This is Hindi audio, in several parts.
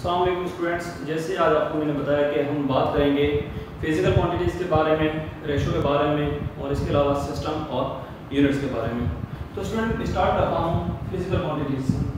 अस्सलाम वालेकुम स्टूडेंट्स, जैसे आज आपको मैंने बताया कि हम बात करेंगे फिजिकल क्वांटिटीज़ के बारे में, रेशो के बारे में और इसके अलावा सिस्टम और यूनिट्स के बारे में। तो स्टूडेंट स्टार्ट करता हूँ फिजिकल क्वांटिटीज़ से।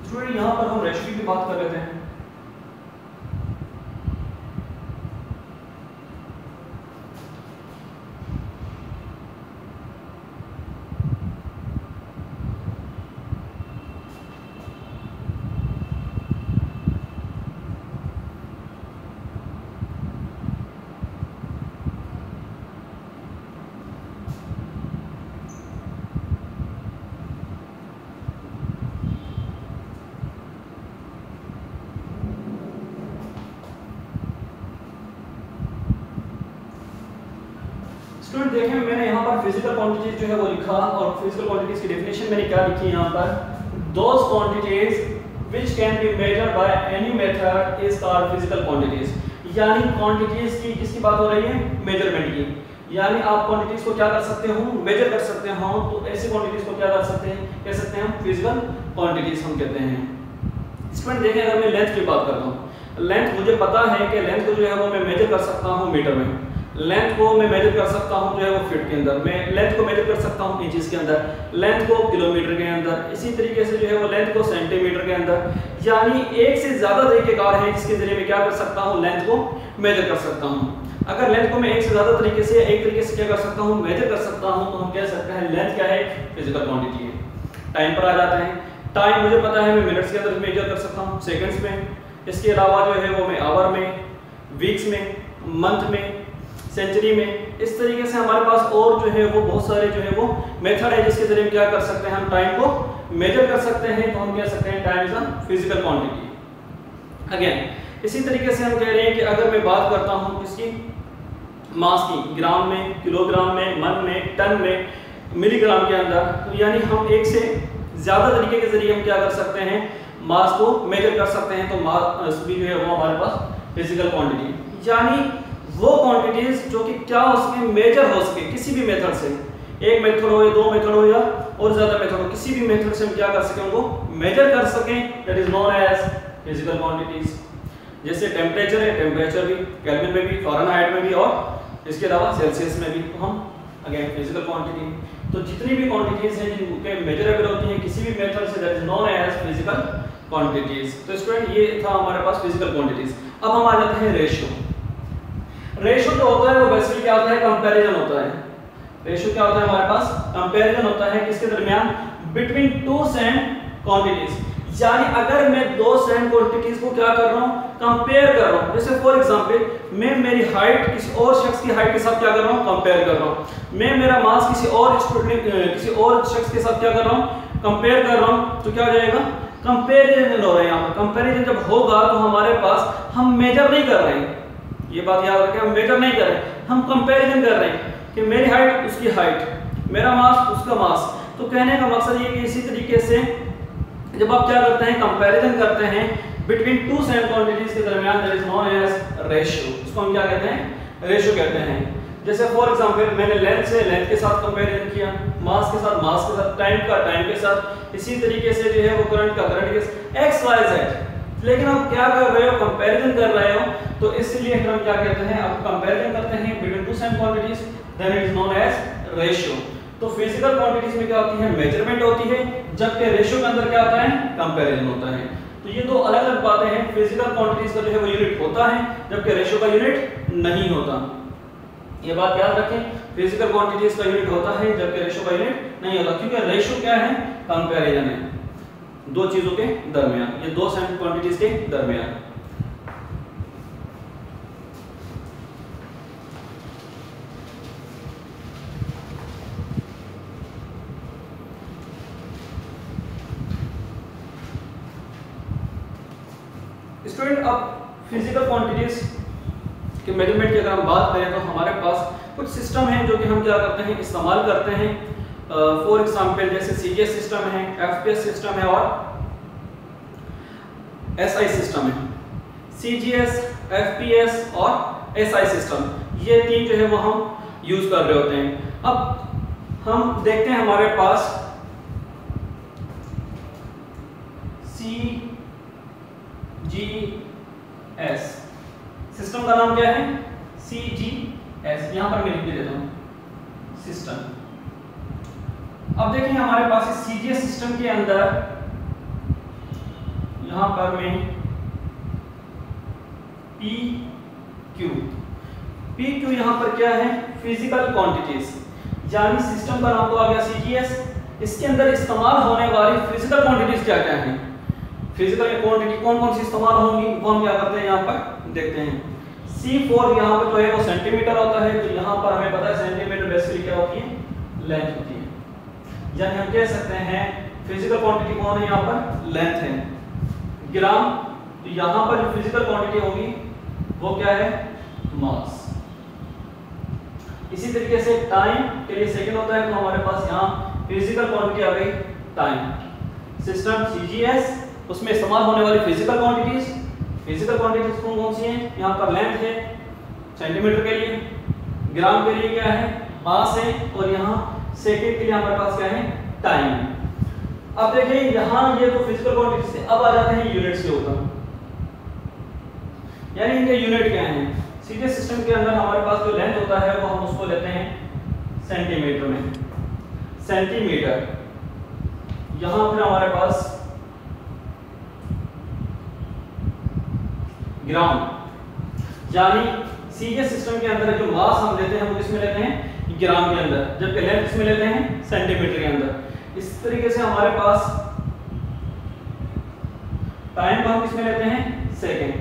स्टूडेंट यहाँ पर हम रेशो की बात कर लेते हैं। स्टूडेंट देखें, मैंने यहाँ पर फिजिकल क्वांटिटीज जो है वो लिखा और फिजिकल क्वांटिटीज की डेफिनेशन मैंने क्या लिखी यहाँ पर, those quantities which can be measured by any method is called physical quantities. यानी क्वांटिटीज की किसकी बात हो रही है, मेजरमेंट की। यानी आप क्वांटिटीज को क्या कर सकते हो, मेजर कर सकते हो। तो ऐसी क्वांटिटीज को क्या कर सकते हैं, कह सकते हैं हम फिजिकल क्वांटिटीज हम कहते हैं। स्टूडेंट देखें, अगर मैं लेंथ की बात करता हूँ, लेंथ मुझे पता है कि लेंथ को जो है वो मैं मेजर कर सकता हूँ मीटर में, लेंथ को मैं मेजर कर सकता हूं जो है वो फीट के अंदर, मैं लेंथ को मेजर कर सकता हूं इंचेस के अंदर, लेंथ को किलोमीटर के अंदर, इसी तरीके से जो है वो लेंथ को सेंटीमीटर के अंदर। यानी एक से ज्यादा तरीकेकार हैं जिसके जरिए मैं क्या कर सकता हूं, लेंथ को मेजर कर सकता हूं। अगर लेंथ को मैं एक से ज्यादा तरीके से एक तरीके से क्या कर सकता हूं, मेजर कर सकता हूं, तो हम कह सकते हैं लेंथ क्या है, फिजिकल क्वांटिटी है। टाइम पर आ जाते हैं। टाइम मुझे पता है मैं मिनट्स के अंदर मेजर कर सकता हूं, सेकंड्स में। इसके अलावा जो है वो मैं आवर में, वीक्स में, मंथ में, सेंचुरी में। इस तरीके से हमारे पास और जो है वो बहुत सारे जो है वो मेथड है जिसके जरिए क्या कर सकते हैं, हम टाइम को मेजर कर सकते हैं। तो हम कह सकते हैं time is a physical quantity. Again इसी तरीके से हम कह रहे हैं कि अगर मैं बात करता हूं किसकी, मास की, ग्राम में, किलोग्राम में, मन में, टन में, मिलीग्राम के अंदर, तो यानी हम एक से ज्यादा तरीके के जरिए हम क्या कर सकते हैं, मास को मेजर कर सकते हैं। तो मास भी जो है वो हमारे पास फिजिकल क्वांटिटी, यानी वो क्वांटिटीज जो कि क्या हो सके, मेजर हो सके किसी भी मेथड से। एक मेथड हो या दो मेथड हो या और ज्यादा मेथड हो, किसी भी मेथड से हम क्या कर सकें, उनको मेजर कर सकें। That is known as physical quantities. जैसे टेम्परेचर है, टेम्परेचर भी केल्विन में भी, फ़ारेनहाइट में भी और इसके अलावा सेल्सियस में भी, तो हम अगेन फिजिकल क्वांटिटी। तो जितनी भी क्वांटिटीज हैं जिनके मेजरेबल होती हैं किसी भी मेथड से, that is known as physical quantities. तो स्टूडेंट ये था हमारे पास फिजिकल क्वांटिटीज। अब हम आ जाते हैं रेशियो। रेशो जो होता है वो बेसिकली क्या होता है, कंपैरिजन होता है। रेशो क्या होता है हमारे पास, कंपैरिजन होता है किसके दरमियान, बिटवीन टू सेम क्वांटिटीज। यानी अगर मैं दो सेम क्वांटिटीज को क्या कर रहा हूं, कंपेयर कर रहा हूं। जैसे फॉर एग्जांपल मैं मेरी हाइट किसी और शख्स की हाइट के साथ क्या कर रहा हूं, कंपेयर कर रहा हूं। मैं मेरा मास किसी और शख्स के साथ क्या कर रहा हूं, कंपेयर कर रहा हूं। तो क्या हो जाएगा, कंपैरिजन हो रहा है। यहाँ पर कंपैरिजन जब होगा तो हमारे पास हम मेजर नहीं कर रहे हैं, ये बात याद रखें, हम मेजर नहीं कर रहे हैं, हम कंपैरिजन कर रहे हैं कि मेरी हाइट उसकी हाइट, मेरा मास उसका मास। तो कहने का मकसद ये कि इसी तरीके से जब आप क्या करते हैं, कंपैरिजन करते हैं बिटवीन टू सेम क्वांटिटीज के दरमियान, that is known as ratio. इसको हम क्या कहते हैं, रेशियो कहते हैं। जैसे फॉर एग्जांपल मैंने लेंथ से लेंथ के साथ कंपैरिजन किया, मास के साथ, टाइम का टाइम के साथ, इसी तरीके से जो है वो करंट का करंट के साथ, एक्स वाई जेड। लेकिन आप क्या कर रहे हो, कंपैरिजन कर रहे हो, तो इसलिए हम क्या कहते हैं, अब कंपैरिजन करते हैं between two same quantities, then it is known as ratio. तो फिजिकल क्वांटिटीज में क्या होती है, मेजरमेंट होती है, जबकि रेशियो के अंदर क्या होता है, कंपैरिजन होता है। तो ये दो अलग अलग बातें हैं। फिजिकल क्वांटिटीज का जो है वो यूनिट होता है, जबकि रेशियो का यूनिट नहीं होता। ये बात याद रखें, फिजिकल क्वांटिटीज का यूनिट होता है जबकि रेशो का यूनिट नहीं होता, क्योंकि रेशो क्या है, कंपैरिजन है दो चीजों के दरमियान, ये दो सेम क्वांटिटीज के दरमियान। स्टूडेंट, अब फिजिकल क्वांटिटीज के मेजरमेंट की अगर हम बात करें तो हमारे पास कुछ सिस्टम हैं जो कि हम क्या करते हैं, इस्तेमाल करते हैं। फॉर एग्जांपल जैसे सीजीएस सिस्टम है, एफपीएस सिस्टम है और एसआई सिस्टम है। सीजीएस, एफपीएस और एसआई सिस्टम, ये तीन जो है वो हम यूज कर रहे होते हैं। अब हम देखते हैं हमारे पास सीजीएस सिस्टम का नाम क्या है, सीजीएस, यहां पर मैं लिख देता हूं सिस्टम। अब देखिए हमारे पास इस सीजीएस सिस्टम के अंदर यहां पर मैं PQ यहां पर क्या है, फिजिकल क्वांटिटीज, यानी सिस्टम का नाम तो आ गया सीजीएस, इसके अंदर इस्तेमाल होने वाली फिजिकल क्वांटिटीज क्या क्या हैं, फिजिकल क्वांटिटी कौन कौन सी इस्तेमाल होंगी वो हम क्या करते हैं यहां पर देखते हैं। C4 यहां पर जो है वो सेंटीमीटर होता है, तो यहां पर हमें पता है सेंटीमीटर बेसिकली क्या होती है, लेंथ होती है, यानी हम कह सकते हैं फिजिकल क्वांटिटी कौन है, यहां पर लेंथ है। ग्राम, तो यहां पर जो फिजिकल क्वांटिटी होगी वो क्या है, मास। इसी तरीके से टाइम के लिए सेकंड होता है, तो हमारे पास यहां फिजिकल क्वांटिटी आ गई टाइम। सिस्टम सीजीएस, उसमें इस्तेमाल होने वाली फिजिकल क्वांटिटीज कौन कौन सी हैं, यहां पर लेंथ है सेंटीमीटर के लिए, ग्राम के लिए क्या है, मास है, और यहां सेकंड के लिए हमारे पास क्या है, टाइम। अब देखिए यहां ये तो फिजिकल क्वांटिटीज थे, अब आ जाते हैं यूनिट्स के ऊपर, यानी इनके यूनिट क्या हैं। सीधे सिस्टम के अंदर हमारे पास जो लेंथ होता है वो हम उसको लेते हैं सेंटीमीटर में, सेंटीमीटर। यहां फिर हमारे पास ग्राम, यानी सीधे सिस्टम के अंदर जो मास हम लेते हैं वो किसमें लेते हैं, ग्राम के अंदर, जबकि लेंथ किसमें लेते हैं, सेंटीमीटर के अंदर। इस तरीके से हमारे पास टाइम को हम किसमें लेते हैं, सेकंड।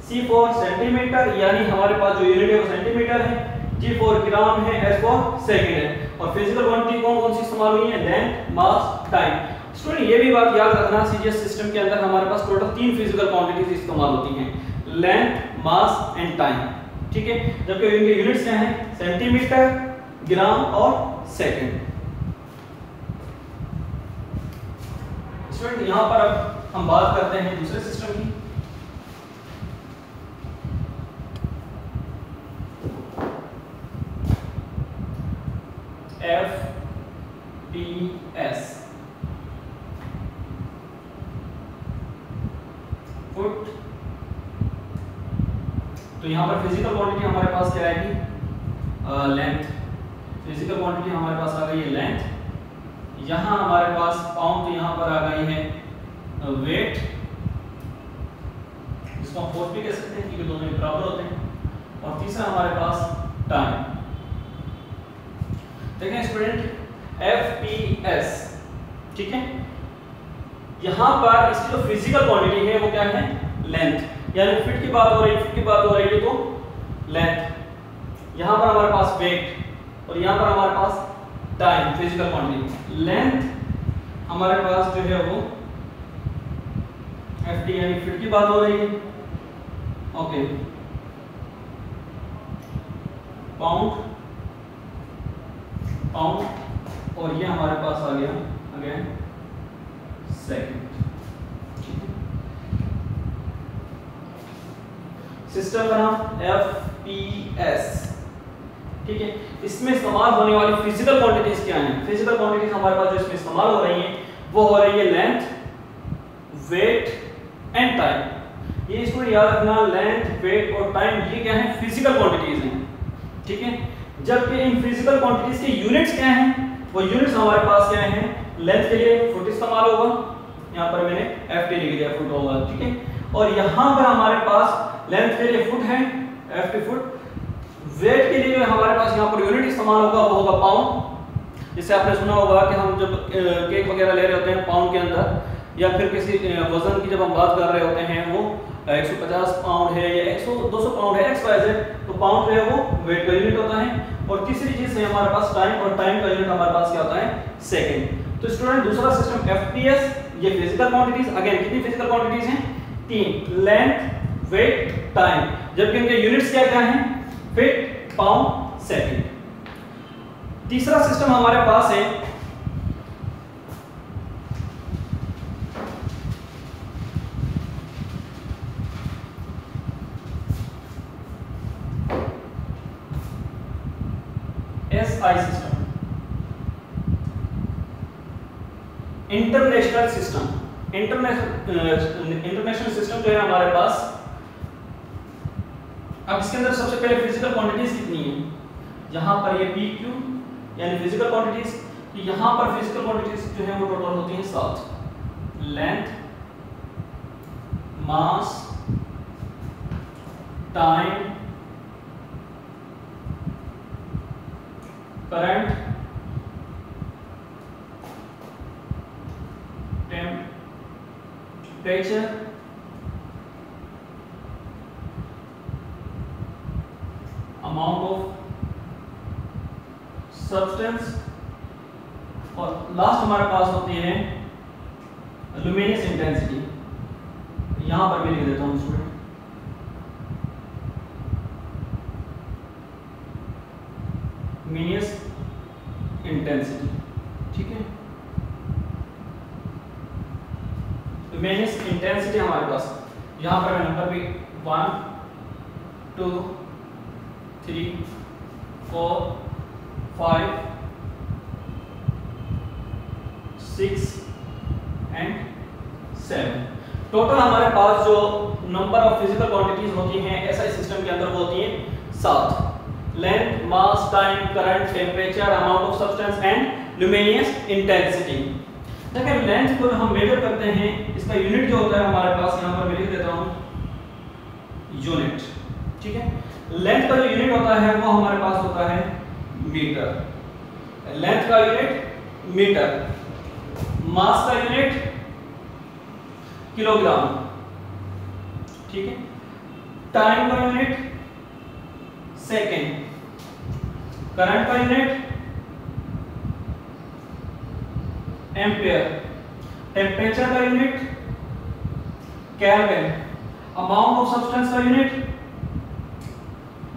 C4 सेंटीमीटर, यानी हमारे पास जो यूनिट है वो सेंटीमीटर है, G4 ग्राम है, S4 सेकंड है। और फिजिकल क्वांटिटी कौन कौन सी इस्तेमाल हुई है, लेंथ, मास, टाइम। स्टूडेंट ये भी बात याद रखना, सीजीएस सिस्टम के अंदर हमारे पास टोटल 3 फिजिकल क्वांटिटीज इस्तेमाल होती हैं, लेंथ, मास एंड टाइम, ठीक है, जबकि इनके यूनिट्स क्या हैं, सेंटीमीटर, ग्राम और सेकंड। स्टूडेंट यहां पर अब हम बात करते हैं दूसरे सिस्टम की। FPS, foot. तो यहां पर फिजिकल क्वांटिटी हमारे पास क्या आएगी, लेंथ। फिजिकल क्वांटिटी हमारे पास आ गई है लेंथ। यहां हमारे पास पाउंड, तो यहां पर आ गई है वेट, जिसको हम फोर्स भी कह सकते हैं क्योंकि दोनों बराबर होते हैं। और तीसरा हमारे पास टाइम। देखें स्टूडेंट, FPS, ठीक है, यहां पर इसकी जो फिजिकल क्वांटिटी है वो क्या है, लेंथ, यानी फीट की बात हो रही है तो लेंथ। यहां पर हमारे पास वेट और यहां पर हमारे पास टाइम, फिजिकल क्वांटिटी। लेंथ हमारे पास जो है वो FD यानी फीट की बात हो रही है, ओके। पाउंड, और ये हमारे पास आ गया अगेन सेकंड। सिस्टम का नाम FPS, ठीक है। इसमें इस्तेमाल होने वाली फिजिकल क्वांटिटीज क्या हैं, फिजिकल क्वांटिटीज हमारे पास जो इसमें इस्तेमाल हो रही हैं वो हो रही है लेंथ, वेट एंड टाइम। ये इसको याद रखना, लेंथ, वेट और टाइम ये क्या है, फिजिकल क्वांटिटीज हैं, ठीक है। जबकि इन फिजिकल क्वांटिटीज के यूनिट्स क्या हैं, वो यूनिट्स हमारे पास क्या हैं, लेंथ के लिए फुट इस्तेमाल होगा, यहाँ पर मैंने FT लिख दिया, फुट होगा, ठीक है। और यहाँ पर हमारे पास लेंथ के लिए फुट है, FT फुट, वेट के लिए जो हमारे पास यहाँ पर यूनिट इस्तेमाल होगा वो होगा पाउंड। जैसे आपने सुना होगा कि हम जब केक वगैरह ले रहे होते हैं पाउंड के अंदर, या फिर किसी वजन की जब हम बात कर रहे होते हैं वो 150 पाउंड है या 200 पाउंड है XYZ, तो पाउंड जो है वो वेट का यूनिट होता है। और तीसरी चीज है हमारे पास टाइम, और टाइम का यूनिट हमारे पास क्या होता है? सेकंड। तो स्टूडेंट दूसरा सिस्टम FPS, ये फिजिकल क्वांटिटीज। अगेन कितनी फिजिकल क्वांटिटीज हैं? 3, लेंथ, वेट, टाइम, जबकि इनके यूनिट्स क्या क्या हैं? Feet, pound, second. तीसरा सिस्टम हमारे पास है SI system, international system. International system जो है हमारे पास, अब इसके अंदर सबसे पहले फिजिकल क्वांटिटीज कितनी है? यहाँ पर ये PQ यानी फिजिकल क्वांटिटीज, यहाँ पर फिजिकल क्वांटिटीज जो है वो टोटल होती हैं 7। Length, mass, time, current, temperature, amount of substance, और लास्ट हमारे पास होती है लुमिनस इंटेंसिटी। यहां पर मैं लिख देता हूं स्टूडेंट, लुमिनस इंटेंसिटी। ठीक है, लुमिनस इंटेंसिटी हमारे पास, यहां पर मैं नंबर भी 1 2 3 4 5 6 एंड 7। टोटल हमारे पास जो नंबर ऑफ फिजिकल क्वांटिटीज होती हैं SI सिस्टम के अंदर वो होती हैं 7। Length, mass, time, current, temperature, amount of substance and luminous intensity. देखिए लेंथ को हम मेजर करते हैं, इसका यूनिट जो होता है हमारे पास, यहाँ पर मैं लिख देता हूँ यूनिट। ठीक है, लेंथ का जो यूनिट होता है वो हमारे पास होता है मीटर। लेंथ का यूनिट मीटर, मास का यूनिट किलोग्राम। ठीक है, टाइम का यूनिट सेकेंड, करंट का यूनिट एम्पियर, टेम्परेचर का unit kelvin, amount of substance का यूनिट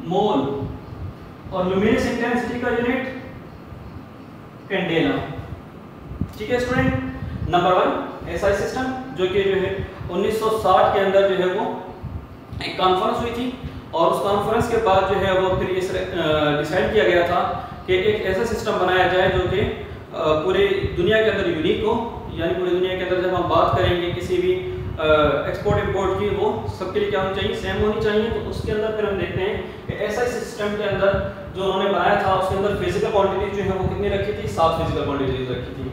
मोल, और लुमिनस इंटेंसिटी का यूनिट कैंडेला। ठीक है स्टूडेंट, नंबर 1 SI सिस्टम, जो कि जो है 1960 के अंदर जो है वो एक कॉन्फ्रेंस हुई थी, और उस कॉन्फ्रेंस के बाद जो है वो फिर डिसाइड किया गया था कि एक ऐसा सिस्टम बनाया जाए जो कि पूरी दुनिया के अंदर यूनिक हो। यानी पूरी दुनिया के अंदर जब हम बात करेंगे किसी भी एक्सपोर्ट इंपोर्ट की, वो सबके लिए क्या होनी चाहिए? सेम होनी चाहिए। तो उसके अंदर फिर हम देखते हैं कि SI सिस्टम के अंदर जो उन्होंने बनाया था उसके अंदर फिजिकल क्वांटिटीज जो है वो कितनी रखी थी? 7 फिजिकल क्वांटिटीज रखी थी।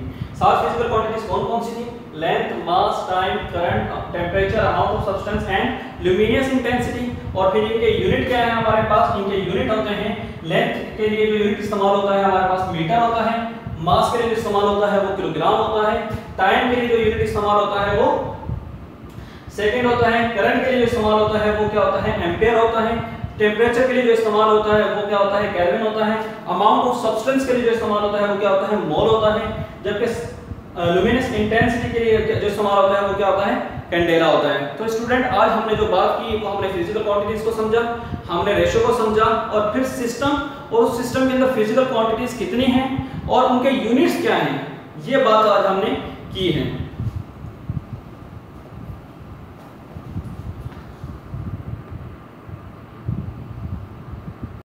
7 फिजिकल क्वांटिटीज कौन कौन सी थी? Length, mass, time, current, temperature, amount of substance and luminous intensity. और फिर इनके यूनिट क्या है हमारे पास? इनके यूनिट होते हैं, लेंथ के लिए जो यूनिट इस्तेमाल होता है हमारे पास मीटर होता है, मास के लिए जो इस्तेमाल होता है वो किलोग्राम होता है, टाइम के लिए जो यूनिट इस्तेमाल होता है वो सेकंड होता है, करंट के लिए जो इस्तेमाल होता है वो क्या होता है? एम्पियर होता है, टेम्परेचर के लिए जो इस्तेमाल होता है वो क्या होता है? केल्विन होता है, अमाउंट ऑफ सब्सटेंस के लिए जो इस्तेमाल होता है वो क्या होता है? मोल होता है, जबकि लुमिनस इंटेंसिटी के लिए जो इस्तेमाल होता है वो क्या होता है? कैंडेला होता है। तो स्टूडेंट आज हमने जो बात की वो हमने फिजिकल क्वांटिटीज को समझा, हमने रेशियो को समझा, और फिर सिस्टम, और उस सिस्टम के अंदर फिजिकल क्वांटिटीज कितनी हैं और उनके यूनिट्स क्या हैं, ये बात आज हमने की है।